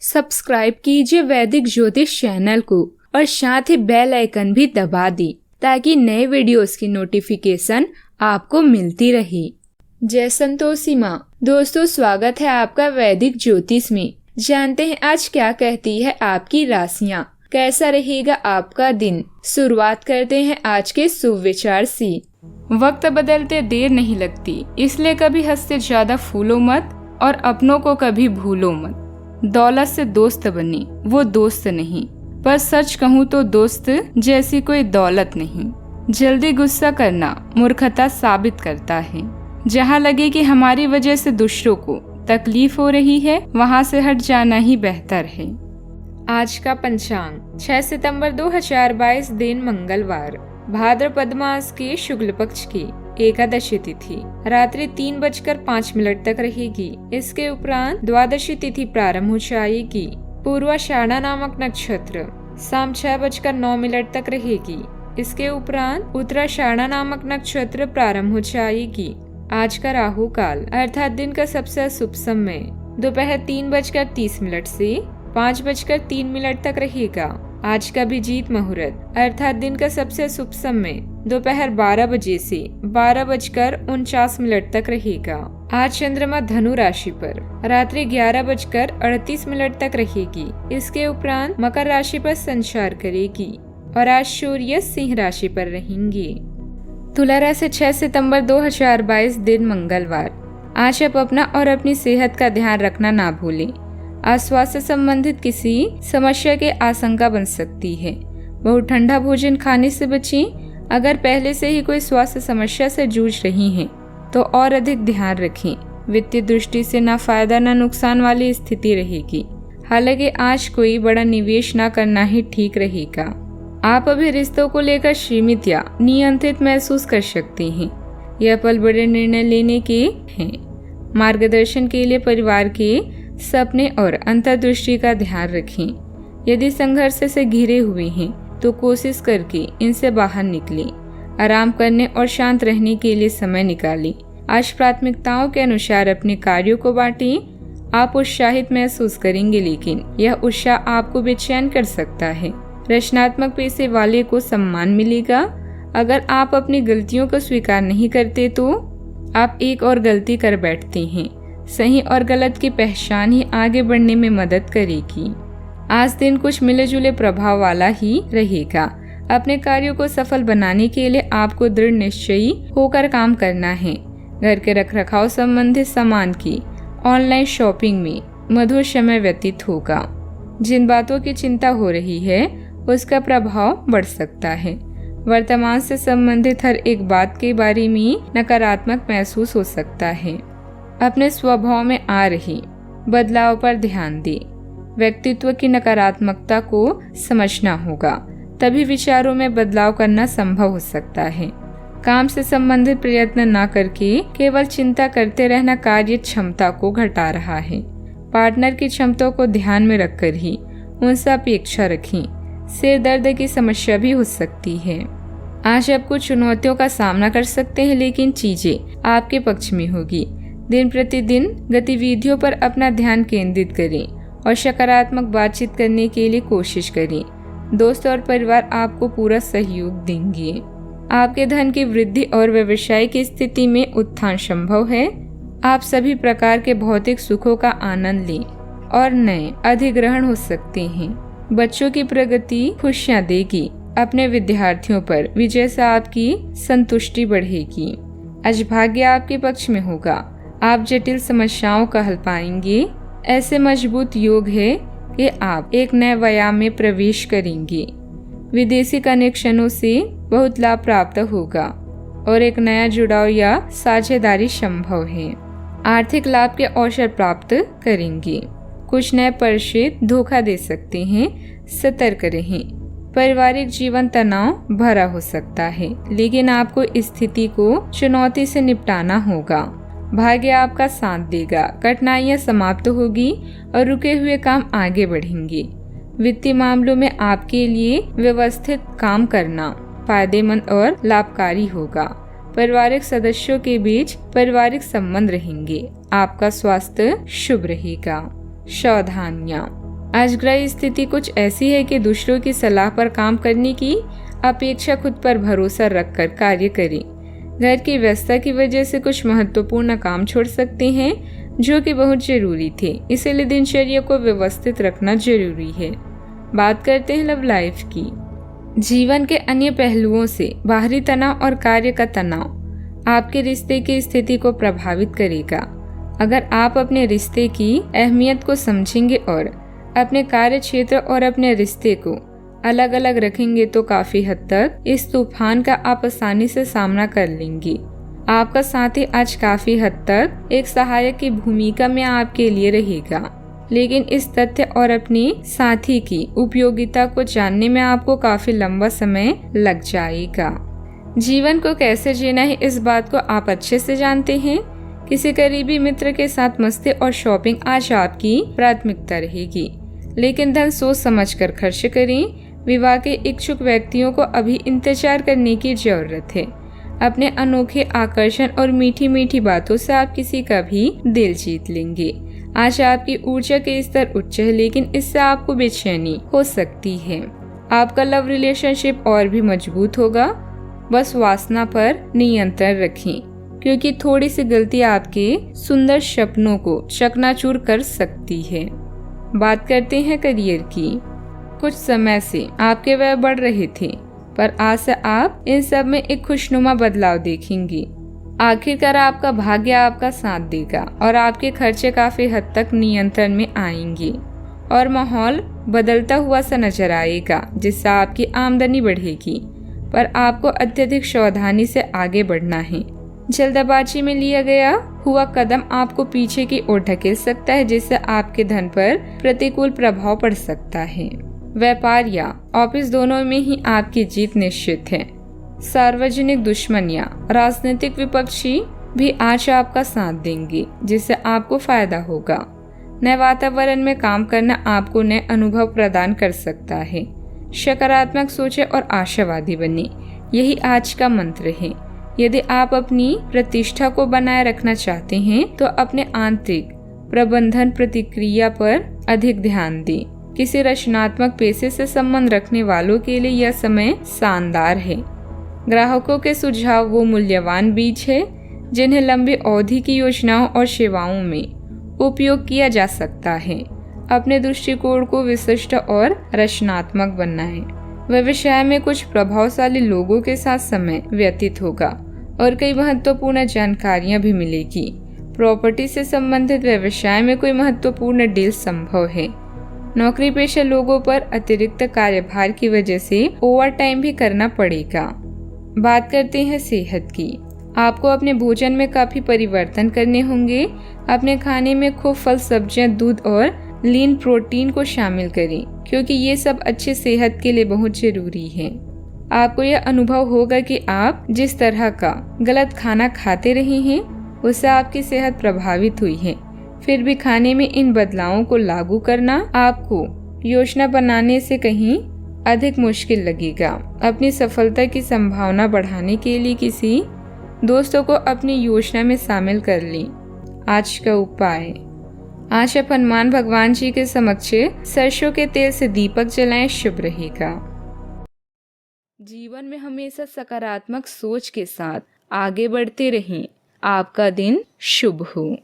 Subscribe कीजिए वैदिक ज्योतिष चैनल को और साथ ही बेल आइकन भी दबा दी ताकि नए वीडियोस की नोटिफिकेशन आपको मिलती रहे। जय संतोषी माँ। दोस्तों, स्वागत है आपका वैदिक ज्योतिष में। जानते हैं आज क्या कहती है आपकी राशियाँ, कैसा रहेगा आपका दिन। शुरुआत करते हैं आज के शुभ विचार से। वक्त बदलते देर नहीं लगती, इसलिए कभी हद से ज्यादा फूलो मत और अपनों को कभी भूलो मत। दौलत से दोस्त बने, वो दोस्त नहीं, पर सच कहूँ तो दोस्त जैसी कोई दौलत नहीं। जल्दी गुस्सा करना मूर्खता साबित करता है। जहाँ लगे कि हमारी वजह से दूसरों को तकलीफ हो रही है, वहाँ से हट जाना ही बेहतर है। आज का पंचांग 6 सितंबर 2022, दिन मंगलवार, भाद्रपद मास के शुक्ल पक्ष की एकादशी तिथि रात्रि 3:05 तक रहेगी। इसके उपरांत द्वादशी तिथि प्रारंभ हो जाएगी। पूर्वाषाढ़ा नामक नक्षत्र शाम 6:09 तक रहेगी। इसके उपरांत उत्तराषाढ़ा नामक नक्षत्र प्रारंभ हो जाएगी। आज का राहु काल अर्थात दिन का सबसे शुभ समय दोपहर 3:30 से 5:03 तक रहेगा। आज का अभिजीत मुहूर्त अर्थात दिन का सबसे शुभ समय दोपहर 12 बजे से 12:49 तक रहेगा। आज चंद्रमा धनु राशि पर रात्रि 11:38 तक रहेगी। इसके उपरांत मकर राशि पर संचार करेगी और आज सूर्य सिंह राशि पर रहेंगे। तुला राशि 6 सितंबर 2022, दिन मंगलवार। आज आप अपना और अपनी सेहत का ध्यान रखना ना भूलें। आज स्वास्थ्य संबंधित किसी समस्या की आशंका बन सकती है। बहुत ठंडा भोजन खाने से बचें। अगर पहले से ही कोई स्वास्थ्य समस्या से जूझ रही हैं, तो और अधिक ध्यान रखें। वित्तीय दृष्टि से ना फायदा ना नुकसान वाली स्थिति रहेगी। हालांकि आज कोई बड़ा निवेश ना करना ही ठीक रहेगा। आप अभी रिश्तों को लेकर सीमित या नियंत्रित महसूस कर सकते हैं। यह पल बड़े निर्णय लेने के हैं। मार्गदर्शन के लिए परिवार के सपने और अंतर्दृष्टि का ध्यान रखें। यदि संघर्ष से घिरे हुए हैं तो कोशिश करके इनसे बाहर निकलें। आराम करने और शांत रहने के लिए समय निकालें। आज प्राथमिकताओं के अनुसार अपने कार्यों को बांटें। आप उत्साहित महसूस करेंगे, लेकिन यह उत्साह आपको बेचैन कर सकता है। रचनात्मक पेशे वाले को सम्मान मिलेगा। अगर आप अपनी गलतियों को स्वीकार नहीं करते तो आप एक और गलती कर बैठते हैं। सही और गलत की पहचान ही आगे बढ़ने में मदद करेगी। आज दिन कुछ मिले जुले प्रभाव वाला ही रहेगा। अपने कार्यों को सफल बनाने के लिए आपको दृढ़ निश्चयी होकर काम करना है। घर के रखरखाव संबंधित सामान की ऑनलाइन शॉपिंग में मधुर समय व्यतीत होगा। जिन बातों की चिंता हो रही है उसका प्रभाव बढ़ सकता है। वर्तमान से संबंधित हर एक बात के बारे में नकारात्मक महसूस हो सकता है। अपने स्वभाव में आ रही बदलाव पर ध्यान दें। व्यक्तित्व की नकारात्मकता को समझना होगा, तभी विचारों में बदलाव करना संभव हो सकता है। काम से संबंधित प्रयत्न न करके केवल चिंता करते रहना कार्य क्षमता को घटा रहा है। पार्टनर की क्षमताओं को ध्यान में रखकर ही उनसे अपेक्षा रखें। सिर दर्द की समस्या भी हो सकती है। आज आप कुछ चुनौतियों का सामना कर सकते हैं, लेकिन चीजें आपके पक्ष में होगी। दिन प्रतिदिन गतिविधियों पर अपना ध्यान केंद्रित करें और सकारात्मक बातचीत करने के लिए कोशिश करें। दोस्त और परिवार आपको पूरा सहयोग देंगे। आपके धन की वृद्धि और व्यवसाय की स्थिति में उत्थान संभव है। आप सभी प्रकार के भौतिक सुखों का आनंद लें और नए अधिग्रहण हो सकते हैं। बच्चों की प्रगति खुशियाँ देगी। अपने विद्यार्थियों पर विजय से आपकी संतुष्टि बढ़ेगी। आज भाग्य आपके पक्ष में होगा। आप जटिल समस्याओं का हल पाएंगे। ऐसे मजबूत योग है कि आप एक नए व्यायाम में प्रवेश करेंगे। विदेशी कनेक्शनों से बहुत लाभ प्राप्त होगा और एक नया जुड़ाव या साझेदारी संभव है। आर्थिक लाभ के अवसर प्राप्त करेंगे। कुछ नए परिचित धोखा दे सकते हैं, सतर्क रहें। पारिवारिक जीवन तनाव भरा हो सकता है, लेकिन आपको स्थिति को चुनौती से निपटाना होगा। भाग्य आपका साथ देगा। कठिनाइयां समाप्त होगी और रुके हुए काम आगे बढ़ेंगे। वित्तीय मामलों में आपके लिए व्यवस्थित काम करना फायदेमंद और लाभकारी होगा। पारिवारिक सदस्यों के बीच पारिवारिक संबंध रहेंगे। आपका स्वास्थ्य शुभ रहेगा। सावधानियां, आज ग्रह स्थिति कुछ ऐसी है कि दूसरों की सलाह पर काम करने की अपेक्षा खुद पर भरोसा रखकर कार्य करें। घर की व्यस्तता की वजह से कुछ महत्वपूर्ण काम छोड़ सकते हैं जो कि बहुत जरूरी थे, इसलिए दिनचर्या को व्यवस्थित रखना जरूरी है। बात करते हैं लव लाइफ की। जीवन के अन्य पहलुओं से बाहरी तनाव और कार्य का तनाव आपके रिश्ते की स्थिति को प्रभावित करेगा। अगर आप अपने रिश्ते की अहमियत को समझेंगे और अपने कार्य क्षेत्र और अपने रिश्ते को अलग अलग रखेंगे तो काफी हद तक इस तूफान का आप आसानी से सामना कर लेंगे। आपका साथी आज काफी हद तक एक सहायक की भूमिका में आपके लिए रहेगा, लेकिन इस तथ्य और अपने साथी की उपयोगिता को जानने में आपको काफी लंबा समय लग जाएगा। जीवन को कैसे जीना है इस बात को आप अच्छे से जानते हैं। किसी करीबी मित्र के साथ मस्ती और शॉपिंग आज आपकी प्राथमिकता रहेगी, लेकिन धन सोच समझकर खर्च करें। विवाह के इच्छुक व्यक्तियों को अभी इंतजार करने की जरूरत है। अपने अनोखे आकर्षण और मीठी मीठी बातों से आप किसी का भी दिल जीत लेंगे। आज आपकी ऊर्जा के स्तर उच्च है, लेकिन इससे आपको बेचैनी हो सकती है। आपका लव रिलेशनशिप और भी मजबूत होगा। बस वासना पर नियंत्रण रखें, क्योंकि थोड़ी सी गलती आपके सुंदर सपनों को चकनाचूर कर सकती है। बात करते हैं करियर की। कुछ समय से आपके व्यय बढ़ रहे थे, पर आज से आप इन सब में एक खुशनुमा बदलाव देखेंगे। आखिरकार आपका भाग्य आपका साथ देगा और आपके खर्चे काफी हद तक नियंत्रण में आएंगे और माहौल बदलता हुआ सा नजर आएगा, जिससे आपकी आमदनी बढ़ेगी। पर आपको अत्यधिक सावधानी से आगे बढ़ना है। जल्दबाजी में लिया गया हुआ कदम आपको पीछे की ओर ढकेल सकता है, जिससे आपके धन पर प्रतिकूल प्रभाव पड़ सकता है। व्यापार या ऑफिस दोनों में ही आपकी जीत निश्चित है। सार्वजनिक दुश्मन या राजनीतिक विपक्षी भी आज आपका साथ देंगे, जिससे आपको फायदा होगा। नए वातावरण में काम करना आपको नए अनुभव प्रदान कर सकता है। सकारात्मक सोचें और आशावादी बने, यही आज का मंत्र है। यदि आप अपनी प्रतिष्ठा को बनाए रखना चाहते हैं तो अपने आंतरिक प्रबंधन प्रतिक्रिया पर अधिक ध्यान दें। किसी रचनात्मक पेशे से संबंध रखने वालों के लिए यह समय शानदार है। ग्राहकों के सुझाव वो मूल्यवान बीज है जिन्हें लंबी अवधि की योजनाओं और सेवाओं में उपयोग किया जा सकता है। अपने दृष्टिकोण को विशिष्ट और रचनात्मक बनाएं। व्यवसाय में कुछ प्रभावशाली लोगों के साथ समय व्यतीत होगा और कई महत्वपूर्ण जानकारियां भी मिलेगी। प्रॉपर्टी से संबंधित व्यवसाय में कोई महत्वपूर्ण डील संभव है। नौकरी पेशा लोगों पर अतिरिक्त कार्यभार की वजह से ओवर टाइम भी करना पड़ेगा। बात करते हैं सेहत की। आपको अपने भोजन में काफी परिवर्तन करने होंगे। अपने खाने में खूब फल, सब्जियां, दूध और लीन प्रोटीन को शामिल करें, क्योंकि ये सब अच्छी सेहत के लिए बहुत जरूरी है। आपको यह अनुभव होगा कि आप जिस तरह का गलत खाना खाते रहे हैं उससे आपकी सेहत प्रभावित हुई है। फिर भी खाने में इन बदलावों को लागू करना आपको योजना बनाने से कहीं अधिक मुश्किल लगेगा। अपनी सफलता की संभावना बढ़ाने के लिए किसी दोस्तों को अपनी योजना में शामिल कर लें। आज का उपाय, आज आप हनुमान भगवान जी के समक्ष सरसों के तेल से दीपक जलाएं, शुभ रहेगा। जीवन में हमेशा सकारात्मक सोच के साथ आगे बढ़ते रहें। आपका दिन शुभ हो।